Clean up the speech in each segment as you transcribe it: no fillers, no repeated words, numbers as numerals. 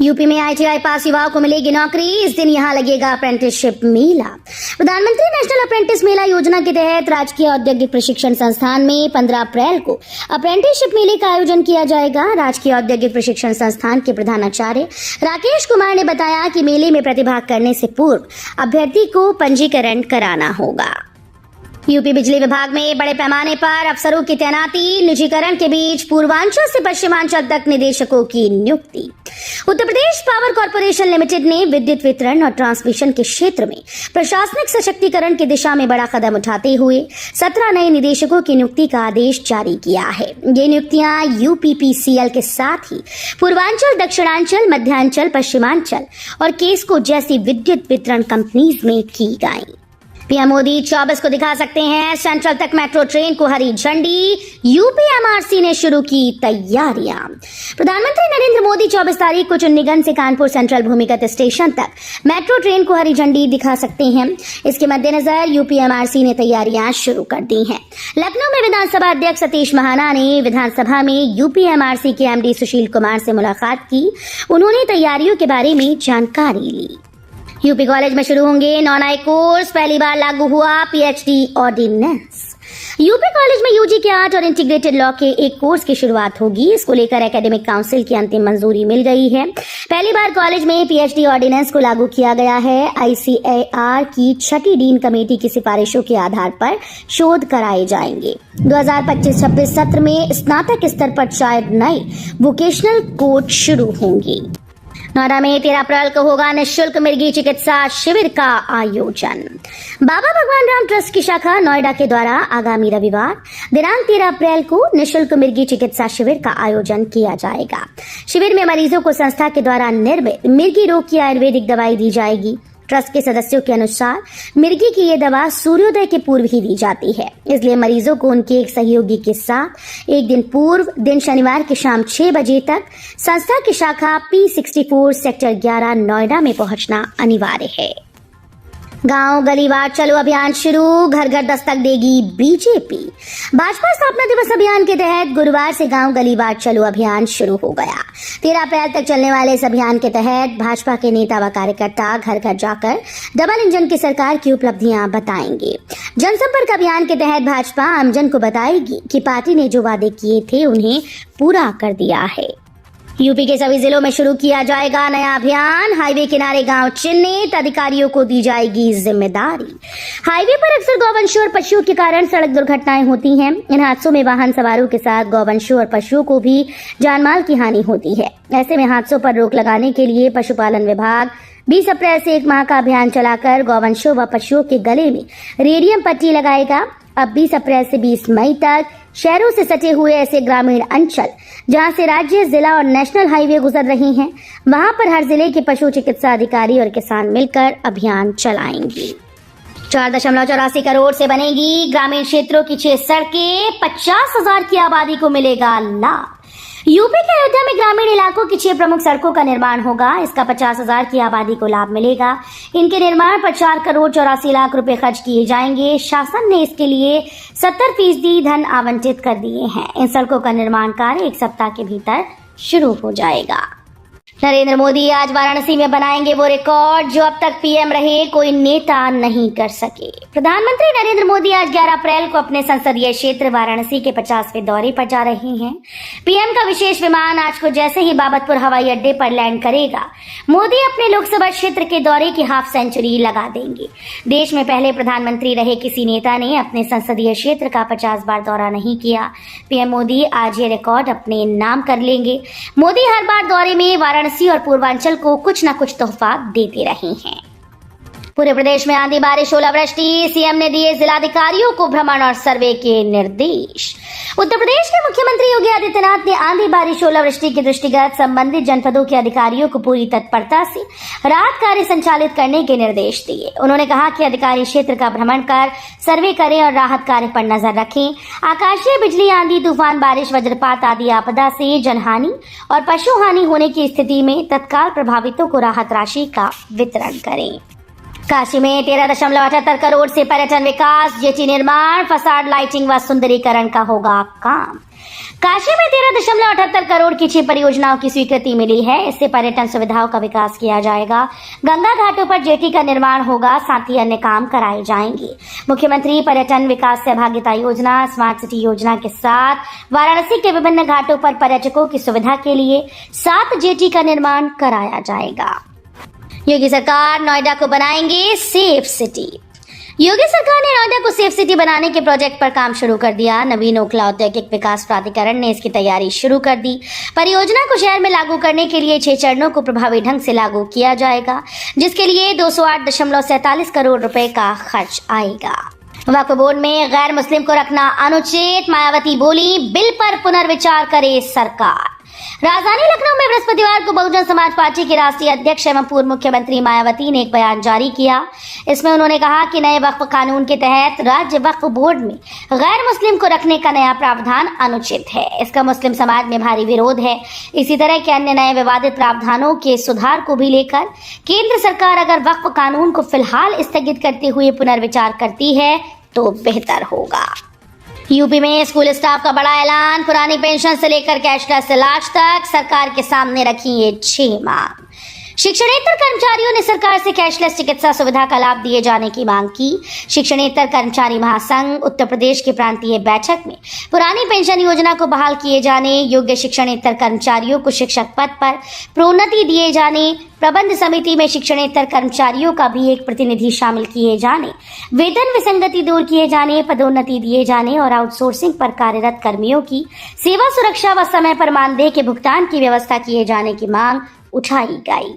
UP में ITI pass युवाओं को मिलेगी नौकरी। इस दिन यहां लगेगा अप्रेंटिसशिप मेला। प्रधानमंत्री नेशनल अप्रेंटिस मेला योजना के तहत राजकीय औद्योगिक प्रशिक्षण संस्थान में 15 अप्रैल को अप्रेंटिसशिप मेले का आयोजन किया जाएगा। राजकीय औद्योगिक प्रशिक्षण संस्थान के प्रधानाचार्य राकेश कुमार ने बताया कि मेले में प्रतिभाग करने से पूर्व अभ्यर्थी को पंजीकरण कराना होगा। यूपी बिजली विभाग में बड़े पैमाने पर अफसरों की तैनाती, निजीकरण के बीच पूर्वांचल से पश्चिमांचल तक निदेशकों की नियुक्ति। Uttar Pradesh power corporation limited ने विद्युत वितरण और ट्रांसमिशन के क्षेत्र में प्रशासनिक सशक्तिकरण की दिशा में बड़ा कदम उठाते हुए 17 नए निदेशकों की नियुक्ति का आदेश जारी किया है। ये नियुक्तियां यूपीपीसीएल के साथ ही पूर्वांचल, दक्षिणांचल, मध्यांचल, पश्चिमांचल और केस्को जैसी विद्युत वितरण कंपनीज में की गई। पीएम मोदी 24 को दिखा सकते हैं सेंट्रल तक मेट्रो ट्रेन को हरी झंडी। यूपीएमआरसी ने शुरू की तैयारियां। प्रधानमंत्री नरेंद्र मोदी 24 तारीख को चुन्नीगंज से कानपुर सेंट्रल भूमिगत स्टेशन तक मेट्रो ट्रेन को हरी झंडी दिखा सकते हैं। इसके मद्देनजर यूपीएमआरसी ने तैयारियां शुरू कर दी हैं। लखनऊ में विधानसभा अध्यक्ष सतीश महाना ने विधानसभा में यूपीएमआरसी के एमडी सुशील कुमार से मुलाकात की। उन्होंने तैयारियों के बारे में जानकारी ली। यूपी कॉलेज में शुरू होंगे 9 नए कोर्स। पहली बार लागू हुआ पीएचडी ऑर्डिनेंस। यूपी कॉलेज में यूजी के आर्ट और इंटीग्रेटेड लॉ के एक कोर्स की शुरुआत होगी। इसको लेकर एकेडमिक काउंसिल की अंतिम मंजूरी मिल गई है। पहली बार कॉलेज में पीएचडी ऑर्डिनेंस को लागू किया गया है। आईसीएआर की 6ठी डीन कमेटी की सिफारिशों के आधार पर शोध कराए जाएंगे। 2025-26 सत्र में स्नातक स्तर पर 4 नए वोकेशनल कोर्स शुरू होंगे। नोएडा में 13 अप्रैल को होगा निःशुल्क मिर्गी चिकित्सा शिविर का आयोजन। बाबा भगवान राम ट्रस्ट की शाखा नोएडा के द्वारा आगामी रविवार दिनांक 13 अप्रैल को निःशुल्क मिर्गी चिकित्सा शिविर का आयोजन किया जाएगा। शिविर में मरीजों को संस्था के द्वारा निर्मित मिर्गी रोग की आयुर्वेदिक दवाई दी जाएगी। ट्रस्ट के सदस्यों के अनुसार मिर्गी की ये दवा सूर्योदय के पूर्व ही दी जाती है, इसलिए मरीजों को उनके एक सहयोगी के साथ एक दिन पूर्व दिन शनिवार की शाम 6 बजे तक संस्था की शाखा P64 सेक्टर 11 नोएडा में पहुंचना अनिवार्य है। गांव गली वार्ड चलो अभियान शुरू। घर घर दस्तक देगी बीजेपी। भाजपा स्थापना दिवस अभियान के तहत गुरुवार से गांव गली वार्ड चलो अभियान शुरू हो गया। 13 अप्रैल तक चलने वाले इस अभियान के तहत भाजपा के नेता व कार्यकर्ता घर घर जाकर डबल इंजन की सरकार की उपलब्धियां बताएंगे। जनसंपर्क अभियान के तहत भाजपा आमजन को बताएगी कि पार्टी ने जो वादे किए थे उन्हें पूरा कर दिया है। यूपी के सभी जिलों में शुरू किया जाएगा नया अभियान। हाईवे किनारे गांव चिन्हित, अधिकारियों को दी जाएगी जिम्मेदारी। हाईवे पर अक्सर गौवंशों और पशुओं के कारण सड़क दुर्घटनाएं होती हैं। इन हादसों में वाहन सवारों के साथ गौवंशों और पशुओं को भी जानमाल की हानि होती है। ऐसे में हादसों पर रोक लगाने के लिए पशुपालन विभाग 20 अप्रैल से 1 माह का अभियान चलाकर गौवंशों व पशुओं के गले में रेडियम पट्टी लगाएगा। अब 20 अप्रैल से 20 मई तक शहरों से सटे हुए ऐसे ग्रामीण अंचल जहां से राज्य, जिला और नेशनल हाईवे गुजर रही हैं, वहां पर हर जिले के पशु चिकित्सा अधिकारी और किसान मिलकर अभियान चलाएंगे। 4.84 करोड़ से बनेगी ग्रामीण क्षेत्रों की 6 सड़कें। 50,000 की आबादी को मिलेगा लाभ। यूपी के अयोध्या में ग्रामीण इलाकों की 6 प्रमुख सड़कों का निर्माण होगा। इसका 50,000 की आबादी को लाभ मिलेगा। इनके निर्माण पर 4 करोड़ 84 लाख रुपए खर्च किए जाएंगे। शासन ने इसके लिए 70% धन आवंटित कर दिए हैं। इन सड़कों का निर्माण कार्य 1 सप्ताह के भीतर शुरू हो जाएगा। नरेंद्र मोदी आज वाराणसी में बनाएंगे वो रिकॉर्ड जो अब तक पीएम रहे कोई नेता नहीं कर सके। प्रधानमंत्री नरेंद्र मोदी आज 11 अप्रैल को अपने संसदीय क्षेत्र वाराणसी के 50वें दौरे पर जा रहे हैं। पीएम का विशेष विमान आज को जैसे ही बाबतपुर हवाई अड्डे पर लैंड करेगा, मोदी अपने लोकसभा क्षेत्र के दौरे की हाफ सेंचुरी लगा देंगे। देश में पहले प्रधानमंत्री रहे किसी नेता ने अपने संसदीय क्षेत्र का 50 बार दौरा नहीं किया। पीएम मोदी आज ये रिकॉर्ड अपने नाम कर लेंगे। मोदी हर बार दौरे में वाराणसी और पूर्वांचल को कुछ न कुछ तोहफा देते रहे हैं। पूरे प्रदेश में आंधी, बारिश, ओलावृष्टि। सीएम ने दिए जिलाधिकारियों को भ्रमण और सर्वे के निर्देश। उत्तर प्रदेश के मुख्यमंत्री योगी आदित्यनाथ ने आंधी, बारिश, ओलावृष्टि के दृष्टिगत संबंधित जनपदों के अधिकारियों को पूरी तत्परता से राहत कार्य संचालित करने के निर्देश दिए। उन्होंने कहा कि अधिकारी क्षेत्र का भ्रमण कर सर्वे करें और राहत कार्य पर नजर रखें। आकाशीय बिजली, आंधी, तूफान, बारिश, वज्रपात आदि आपदा से जनहानि और पशु हानि होने की स्थिति में तत्काल प्रभावितों को राहत राशि का वितरण करें। काशी में 13.78 करोड़ से पर्यटन विकास, जेटी निर्माण, फसाड लाइटिंग व सुंदरीकरण का होगा काम। काशी में 13.78 करोड़ की 6 परियोजनाओं की स्वीकृति मिली है। इससे पर्यटन सुविधाओं का विकास किया जाएगा। गंगा घाटों पर जेटी का निर्माण होगा, साथ ही अन्य काम कराए जाएंगे। मुख्यमंत्री पर्यटन विकास सहभागिता योजना, स्मार्ट सिटी योजना के साथ वाराणसी के विभिन्न घाटों पर पर्यटकों की सुविधा के लिए 7 जेटी का निर्माण कराया जाएगा। योगी सरकार नोएडा को बनाएंगे सेफ सिटी। योगी सरकार ने नोएडा को सेफ सिटी बनाने के प्रोजेक्ट पर काम शुरू कर दिया। नवीन ओखला औद्योगिक विकास प्राधिकरण ने इसकी तैयारी शुरू कर दी। परियोजना को शहर में लागू करने के लिए 6 चरणों को प्रभावी ढंग से लागू किया जाएगा, जिसके लिए 208.47 करोड़ रुपए का खर्च आएगा। वक्फ बोर्ड में गैर मुस्लिम को रखना अनुचित, मायावती बोली, बिल पर पुनर्विचार करे सरकार। राजधानी लखनऊ में बृहस्पतिवार को बहुजन समाज पार्टी के राष्ट्रीय अध्यक्ष एवं पूर्व मुख्यमंत्री मायावती ने एक बयान जारी किया। इसमें उन्होंने कहा कि नए वक्फ कानून के तहत राज्य वक्फ बोर्ड में गैर मुस्लिम को रखने का नया प्रावधान अनुचित है। इसका मुस्लिम समाज में भारी विरोध है। इसी तरह के अन्य नए विवादित प्रावधानों के सुधार को भी लेकर केंद्र सरकार अगर वक्फ कानून को फिलहाल स्थगित करते हुए पुनर्विचार करती है तो बेहतर होगा। यूपी में स्कूल स्टाफ का बड़ा ऐलान, पुरानी पेंशन से लेकर कैशलेस इलाज तक सरकार के सामने रखी ये 6 मांग। शिक्षणेतर कर्मचारियों ने सरकार से कैशलेस चिकित्सा सुविधा का लाभ दिए जाने की मांग की। शिक्षणेतर कर्मचारी महासंघ उत्तर प्रदेश की प्रांतीय बैठक में पुरानी पेंशन योजना को बहाल किए जाने, योग्य शिक्षणेतर कर्मचारियों को शिक्षक पद पर प्रोन्नति दिए जाने, प्रबंध समिति में शिक्षणेतर कर्मचारियों का भी एक प्रतिनिधि शामिल किए जाने, वेतन विसंगति दूर किए जाने, पदोन्नति दिए जाने और आउटसोर्सिंग पर कार्यरत कर्मियों की सेवा सुरक्षा व समय पर मानदेय के भुगतान की व्यवस्था किए जाने की मांग उठाई गई।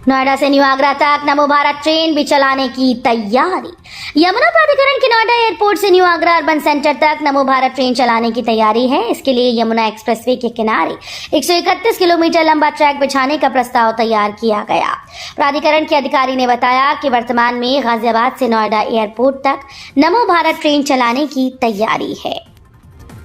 नोएडा से न्यू आगरा तक नमो भारत ट्रेन भी चलाने की तैयारी। यमुना प्राधिकरण की नोएडा एयरपोर्ट से न्यू आगरा अर्बन सेंटर तक नमो भारत ट्रेन चलाने की तैयारी है। इसके लिए यमुना एक्सप्रेसवे के किनारे 131 किलोमीटर लंबा ट्रैक बिछाने का प्रस्ताव तैयार किया गया। प्राधिकरण के अधिकारी ने बताया कि वर्तमान में गाजियाबाद से नोएडा एयरपोर्ट तक नमो भारत ट्रेन चलाने की तैयारी है।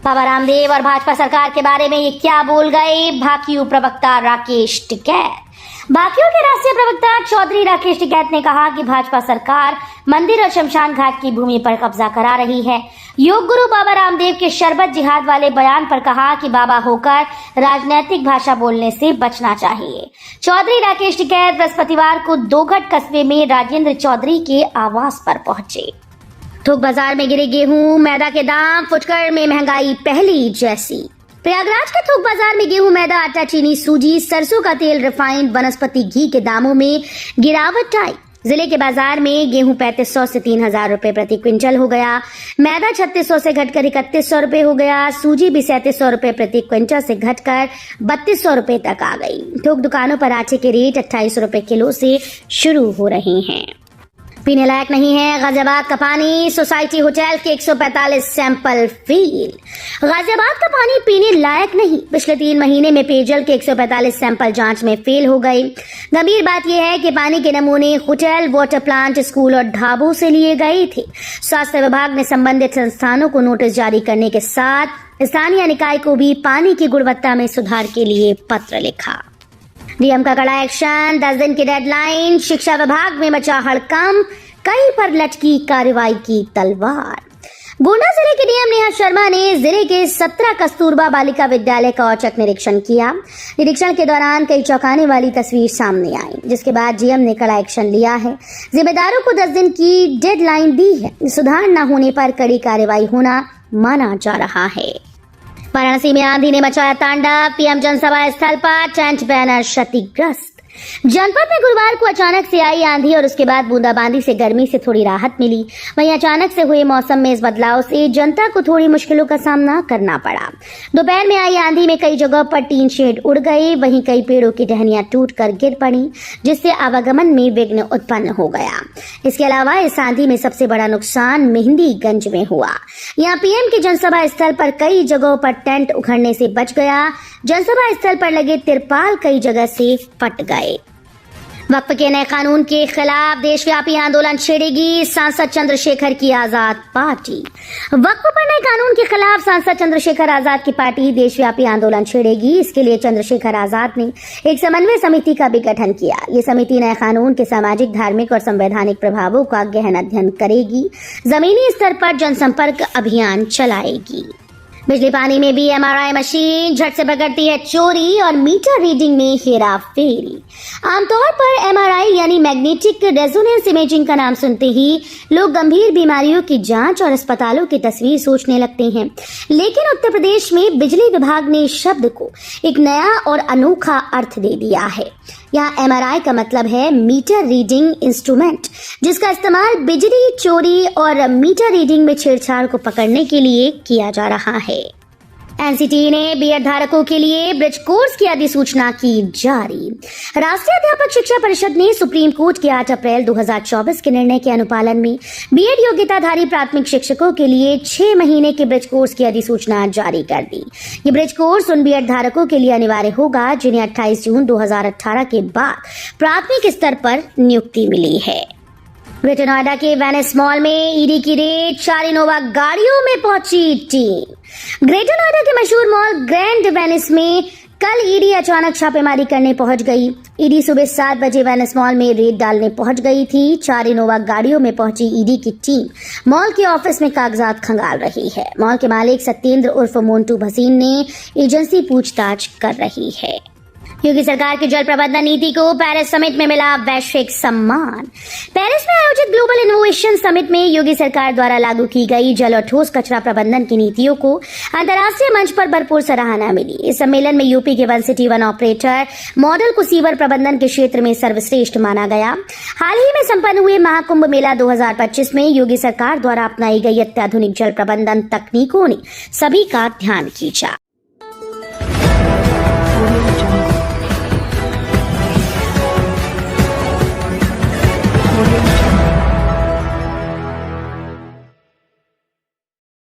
बाबा रामदेव और भाजपा सरकार के बारे में ये क्या बोल गए, भाकियू प्रवक्ता राकेश टिकैत। भाकियू के राष्ट्रीय प्रवक्ता चौधरी राकेश टिकैत ने कहा कि भाजपा सरकार मंदिर और शमशान घाट की भूमि पर कब्जा करा रही है। योग गुरु बाबा रामदेव के शरबत जिहाद वाले बयान पर कहा कि बाबा होकर राजनीतिक भाषा बोलने से बचना चाहिए। चौधरी राकेश टिकैत बृहस्पतिवार को दोघट कस्बे में राजेंद्र चौधरी के आवास पर पहुंचे। थोक बाजार में गिरे गेहूं, मैदा के दाम, फुटकर में महंगाई पहली जैसी। प्रयागराज के थोक बाजार में गेहूं, मैदा, आटा, चीनी, सूजी, सरसों का तेल, रिफाइंड वनस्पति घी के दामों में गिरावट आई। जिले के बाजार में गेहूं 3500 से 3000 रुपए प्रति क्विंटल हो गया। मैदा 3600 से घटकर 3100 रुपए हो गया। सूजी भी 3700 रुपए प्रति क्विंटल से घटकर 3200 रुपए तक आ गई। थोक दुकानों पर आटे के रेट 28 रुपए किलो से शुरू हो रहे हैं। पीने लायक नहीं है गाजियाबाद का पानी, सोसाइटी होटल के 145 सैंपल फेल। गाजियाबाद का पानी पीने लायक नहीं। पिछले 3 महीने में पेयजल के 145 सैंपल जांच में फेल हो गए। गंभीर बात यह है कि पानी के नमूने होटल, वाटर प्लांट, स्कूल और ढाबों से लिए गए थे। स्वास्थ्य विभाग ने संबंधित संस्थानों को नोटिस जारी करने के साथ स्थानीय निकाय को भी पानी की गुणवत्ता में सुधार के लिए पत्र लिखा। डीएम का कड़ा एक्शन, 10 दिन की डेडलाइन। शिक्षा विभाग में मचा हड़कंप, कई पर लटकी कार्रवाई की तलवार। गोंडा जिले के डीएम नेहा शर्मा ने जिले के 17 कस्तूरबा बालिका विद्यालय का औचक निरीक्षण किया। निरीक्षण के दौरान कई चौंकाने वाली तस्वीर सामने आई, जिसके बाद डीएम ने कड़ा एक्शन लिया है। जिम्मेदारों को 10 दिन की डेडलाइन दी है। सुधार न होने पर कड़ी कार्रवाई होना माना जा रहा है। वाराणसी में आंधी ने मचाया तांडव, पीएम जनसभा स्थल पर टेंट बैनर क्षतिग्रस्त। जनपद में गुरुवार को अचानक से आई आंधी और उसके बाद बूंदाबांदी से गर्मी से थोड़ी राहत मिली। वहीं अचानक से हुए मौसम में इस बदलाव से जनता को थोड़ी मुश्किलों का सामना करना पड़ा। दोपहर में आई आंधी में कई जगहों पर टीन शेड उड़ गए, वहीं कई पेड़ों की टहनियां टूटकर गिर पड़ी, जिससे आवागमन में विघ्न उत्पन्न हो गया। इसके अलावा इस आंधी में सबसे बड़ा नुकसान मेहंदीगंज में हुआ। यहाँ पीएम के जनसभा स्थल पर कई जगहों पर टेंट उखड़ने से बच गया। जनसभा स्थल पर लगे तिरपाल कई जगह से फट गए। वक्फ के नए कानून के खिलाफ देशव्यापी आंदोलन छेड़ेगी सांसद चंद्रशेखर की आजाद पार्टी। वक्फ पर नए कानून के खिलाफ सांसद चंद्रशेखर आजाद की पार्टी देशव्यापी आंदोलन छेड़ेगी। इसके लिए चंद्रशेखर आजाद ने एक समन्वय समिति का भी गठन किया। ये समिति नए कानून के सामाजिक, धार्मिक और संवैधानिक प्रभावों का गहन अध्ययन करेगी, जमीनी स्तर पर जनसंपर्क अभियान चलाएगी। बिजली पानी में भी एमआरआई मशीन झट से पकड़ती है चोरी और मीटर रीडिंग में हेराफेरी। आमतौर पर एमआरआई यानी मैग्नेटिक रेजोनेंस इमेजिंग का नाम सुनते ही लोग गंभीर बीमारियों की जांच और अस्पतालों की तस्वीर सोचने लगते हैं, लेकिन उत्तर प्रदेश में बिजली विभाग ने इस शब्द को एक नया और अनोखा अर्थ दे दिया है। यहाँ एमआरआई का मतलब है मीटर रीडिंग इंस्ट्रूमेंट, जिसका इस्तेमाल बिजली चोरी और मीटर रीडिंग में छेड़छाड़ को पकड़ने के लिए किया जा रहा है। एनसीटी ने बीएड धारकों के लिए ब्रिज कोर्स की अधिसूचना की जारी। राष्ट्रीय अध्यापक शिक्षा परिषद ने सुप्रीम कोर्ट के 8 अप्रैल 2024 के निर्णय के अनुपालन में बीएड योग्यताधारी प्राथमिक शिक्षकों के लिए 6 महीने के ब्रिज कोर्स की अधिसूचना जारी कर दी। ये ब्रिज कोर्स उन बीएड धारकों के लिए अनिवार्य होगा जिन्हें 28 जून 2018 के बाद प्राथमिक स्तर पर नियुक्ति मिली है। ग्रेटर नोएडा के वेनिस मॉल में ईडी की रेड, 4 इनोवा गाड़ियों में पहुंची टीम। ग्रेटर नोएडा के मशहूर मॉल ग्रैंड वेनिस में कल ईडी अचानक छापेमारी करने पहुंच गई। ईडी सुबह 7 बजे वेनिस मॉल में रेड डालने पहुंच गई थी। 4 इनोवा गाड़ियों में पहुंची ईडी की टीम मॉल के ऑफिस में कागजात खंगाल रही है। मॉल के मालिक सत्येंद्र उर्फ मोन्टू भसीन ने एजेंसी पूछताछ कर रही है। योगी सरकार की जल प्रबंधन नीति को पेरिस समिट में मिला वैश्विक सम्मान। पेरिस में आयोजित ग्लोबल इनोवेशन समिट में योगी सरकार द्वारा लागू की गई जल और ठोस कचरा प्रबंधन की नीतियों को अंतर्राष्ट्रीय मंच पर भरपूर सराहना मिली। इस सम्मेलन में यूपी के 1 सिटी 1 ऑपरेटर मॉडल को सीवर प्रबंधन के क्षेत्र में सर्वश्रेष्ठ माना गया। हाल ही में संपन्न हुए महाकुंभ मेला 2025 में योगी सरकार द्वारा अपनाई गई अत्याधुनिक जल प्रबंधन तकनीकों ने सभी का ध्यान खींचा।